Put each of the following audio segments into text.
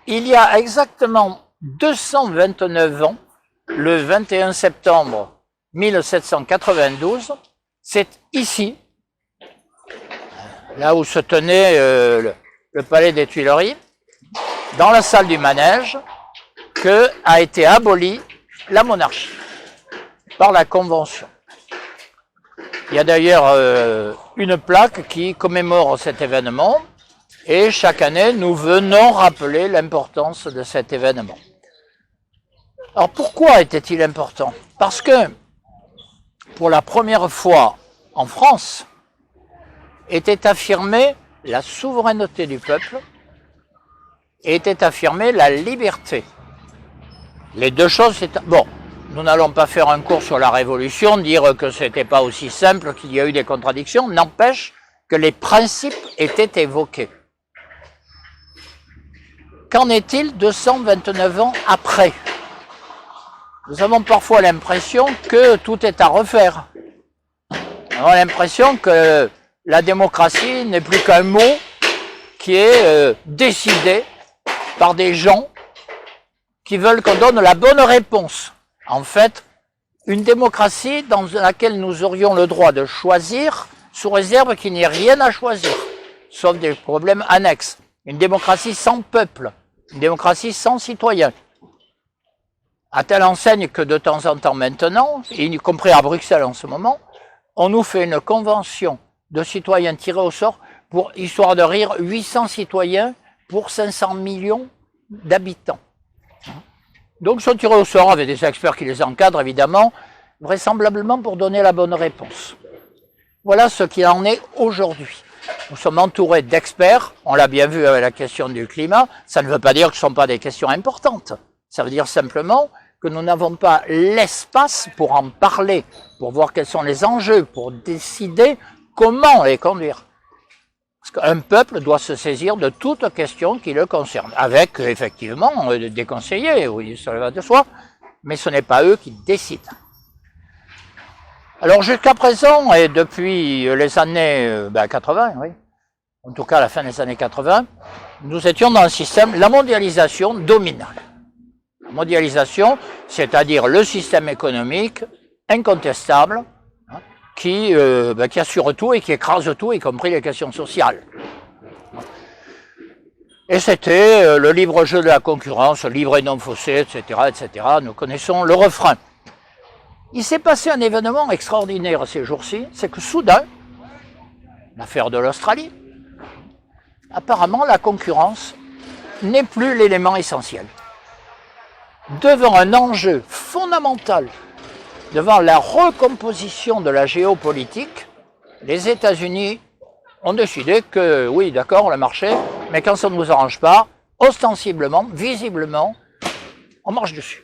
il y a exactement 229 ans, le 21 septembre 1792, c'est ici, là où se tenait le palais des Tuileries, dans la salle du manège, que a été abolie la monarchie par la Convention. Il y a d'ailleurs une plaque qui commémore cet événement et chaque année nous venons rappeler l'importance de cet événement. Alors pourquoi était-il important? Parce que pour la première fois en France était affirmée la souveraineté du peuple et était affirmée la liberté. Les deux choses, c'est... Bon, nous n'allons pas faire un cours sur la Révolution, dire que ce n'était pas aussi simple, qu'il y a eu des contradictions, n'empêche que les principes étaient évoqués. Qu'en est-il 229 ans après? Nous avons parfois l'impression que tout est à refaire. Nous avons l'impression que la démocratie n'est plus qu'un mot qui est décidé par des gens qui veulent qu'on donne la bonne réponse. En fait, une démocratie dans laquelle nous aurions le droit de choisir, sous réserve qu'il n'y ait rien à choisir, sauf des problèmes annexes. Une démocratie sans peuple, une démocratie sans citoyens. À telle enseigne que de temps en temps maintenant, y compris à Bruxelles en ce moment, on nous fait une convention de citoyens tirés au sort pour, histoire de rire, 800 citoyens pour 500 millions d'habitants. Donc, ils sont tirés au sort avec des experts qui les encadrent, évidemment, vraisemblablement pour donner la bonne réponse. Voilà ce qu'il en est aujourd'hui. Nous sommes entourés d'experts, on l'a bien vu avec la question du climat, ça ne veut pas dire que ce ne sont pas des questions importantes. Ça veut dire simplement que nous n'avons pas l'espace pour en parler, pour voir quels sont les enjeux, pour décider comment les conduire. Parce qu'un peuple doit se saisir de toute question qui le concerne, avec effectivement des conseillers, oui, ça va de soi, mais ce n'est pas eux qui décident. Alors jusqu'à présent, et depuis les années 80, oui, en tout cas à la fin des années 80, nous étions dans un système, la mondialisation domine. La mondialisation, c'est-à-dire le système économique incontestable, qui assure tout et qui écrase tout, y compris les questions sociales. Et c'était le libre jeu de la concurrence, libre et non faussé, etc., etc. Nous connaissons le refrain. Il s'est passé un événement extraordinaire ces jours-ci, c'est que soudain, l'affaire de l'Australie, apparemment la concurrence n'est plus l'élément essentiel. Devant un enjeu fondamental, devant la recomposition de la géopolitique, les États-Unis ont décidé que, oui, d'accord, le marché, mais quand ça ne nous arrange pas, ostensiblement, visiblement, on marche dessus.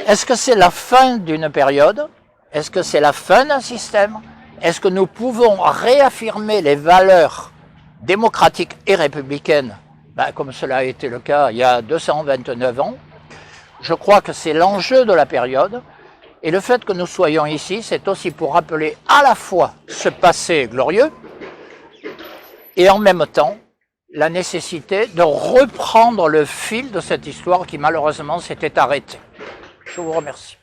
Est-ce que c'est la fin d'une période? Est-ce que c'est la fin d'un système? Est-ce que nous pouvons réaffirmer les valeurs démocratiques et républicaines, comme cela a été le cas il y a 229 ans? Je crois que c'est l'enjeu de la période, et le fait que nous soyons ici, c'est aussi pour rappeler à la fois ce passé glorieux, et en même temps, la nécessité de reprendre le fil de cette histoire qui malheureusement s'était arrêtée. Je vous remercie.